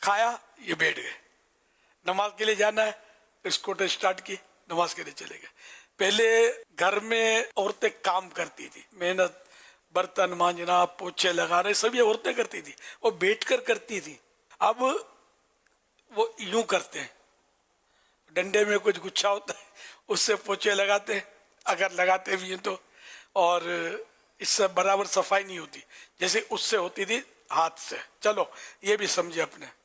खाया, ये बैठ गए, नमाज के लिए जाना है, फिर स्कूटर स्टार्ट की, नमाज के लिए चले गए। पहले घर में औरतें काम करती थी, मेहनत, बर्तन मांजना, पोछे लगाने, सब ये औरतें करती थी, वो बैठकर करती थी। अब वो यूं करते हैं, डंडे में कुछ गुच्छा होता है, उससे पोछे लगाते हैं, अगर लगाते भी हैं तो, और इससे बराबर सफाई नहीं होती जैसे उससे होती थी हाथ से। चलो ये भी समझे अपने।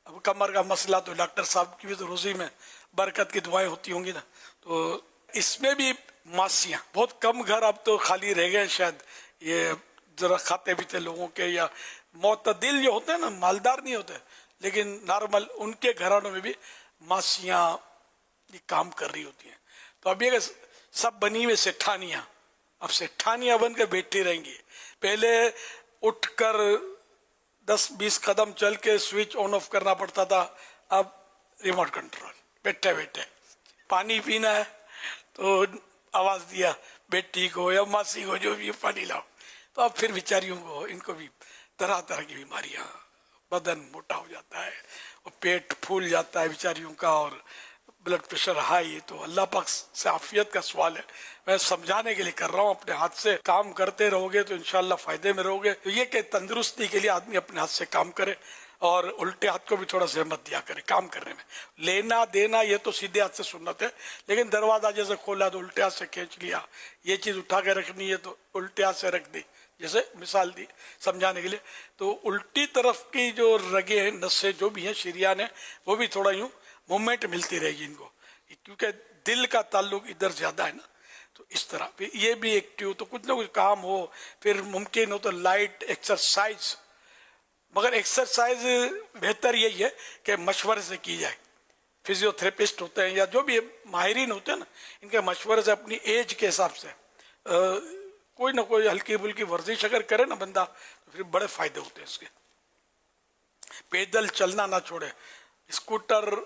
अब कमर का मसला तो डॉक्टर साहब की भी तो रोजी में बरकत की दुआएं होती होंगी ना, तो इसमें भी मासियां बहुत कम घर अब तो खाली रह गए शायद, ये जरा खाते पीते लोगों के या मोतदिल जो होते हैं ना, मालदार नहीं होते लेकिन नॉर्मल, उनके घरानों में भी मासियां ये काम कर रही होती हैं। तो अब ये सब बनी हुई सेठानियां, अब सेठानियां बनकर बैठी रहेंगी। पहले उठकर 10-20 कदम चल के स्विच ऑन ऑफ करना पड़ता था, अब रिमोट कंट्रोल, बैठे बैठे। पानी पीना है तो आवाज दिया बेटी को या मासी को, जो भी पानी लाओ। तो अब फिर बेचारियों को, इनको भी तरह तरह की बीमारियां, बदन मोटा हो जाता है और पेट फूल जाता है बेचारियों का, और ब्लड प्रेशर हाई। तो अल्लाह पाक से आफियत का सवाल है, मैं समझाने के लिए कर रहा हूँ। अपने हाथ से काम करते रहोगे तो इंशाल्लाह फायदे में रहोगे। तो ये कि तंदुरुस्ती के लिए आदमी अपने हाथ से काम करे और उल्टे हाथ को भी थोड़ा सहमत दिया करे काम करने में। लेना देना ये तो सीधे हाथ से सुन्नत है, लेकिन दरवाजा जैसे खोला तो उल्टे हाथ से खींच लिया, ये चीज उठा के रखनी है तो उल्टे हाथ से रख दी, जैसे मिसाल दी समझाने के लिए। तो उल्टी तरफ की जो रगे हैं, नसें जो भी हैं शरीयान है, वो भी थोड़ा यूं मूवमेंट मिलती रहेगी इनको, क्योंकि दिल का ताल्लुक इधर ज्यादा है ना। तो इस तरह ये भी एक्टिव, तो कुछ ना कुछ काम हो, फिर मुमकिन हो तो लाइट एक्सरसाइज। मगर एक्सरसाइज बेहतर यही है कि मशवरे से की जाए। फिजियोथेरेपिस्ट होते हैं या जो भी माहिरीन होते हैं ना, इनके मशवरे से अपनी एज के हिसाब से कोई ना कोई हल्की फुल्की वर्जिश अगर करे ना बंदा, तो फिर बड़े फायदे होते हैं इसके। पैदल चलना ना छोड़े, स्कूटर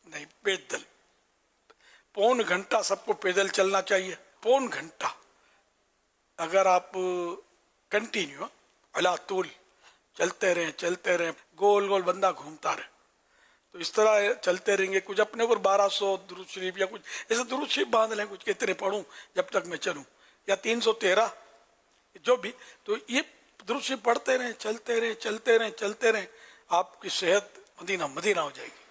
नहीं, पैदल। पौन घंटा सबको पैदल चलना चाहिए, पौन घंटा। अगर आप कंटिन्यू अला तूल चलते रहे, गोल गोल बंदा घूमता रहे, तो इस तरह चलते रहेंगे। कुछ अपने ऊपर 1200 दुरूद शरीफ या कुछ ऐसे दुरूद शरीफ बांध लें, कुछ कितने पढ़ूं जब तक मैं चलूं, या 313 जो भी। तो ये दुरूद शरीफ पढ़ते रहें, चलते रहें, आपकी सेहत मदीना मदीना हो जाएगी।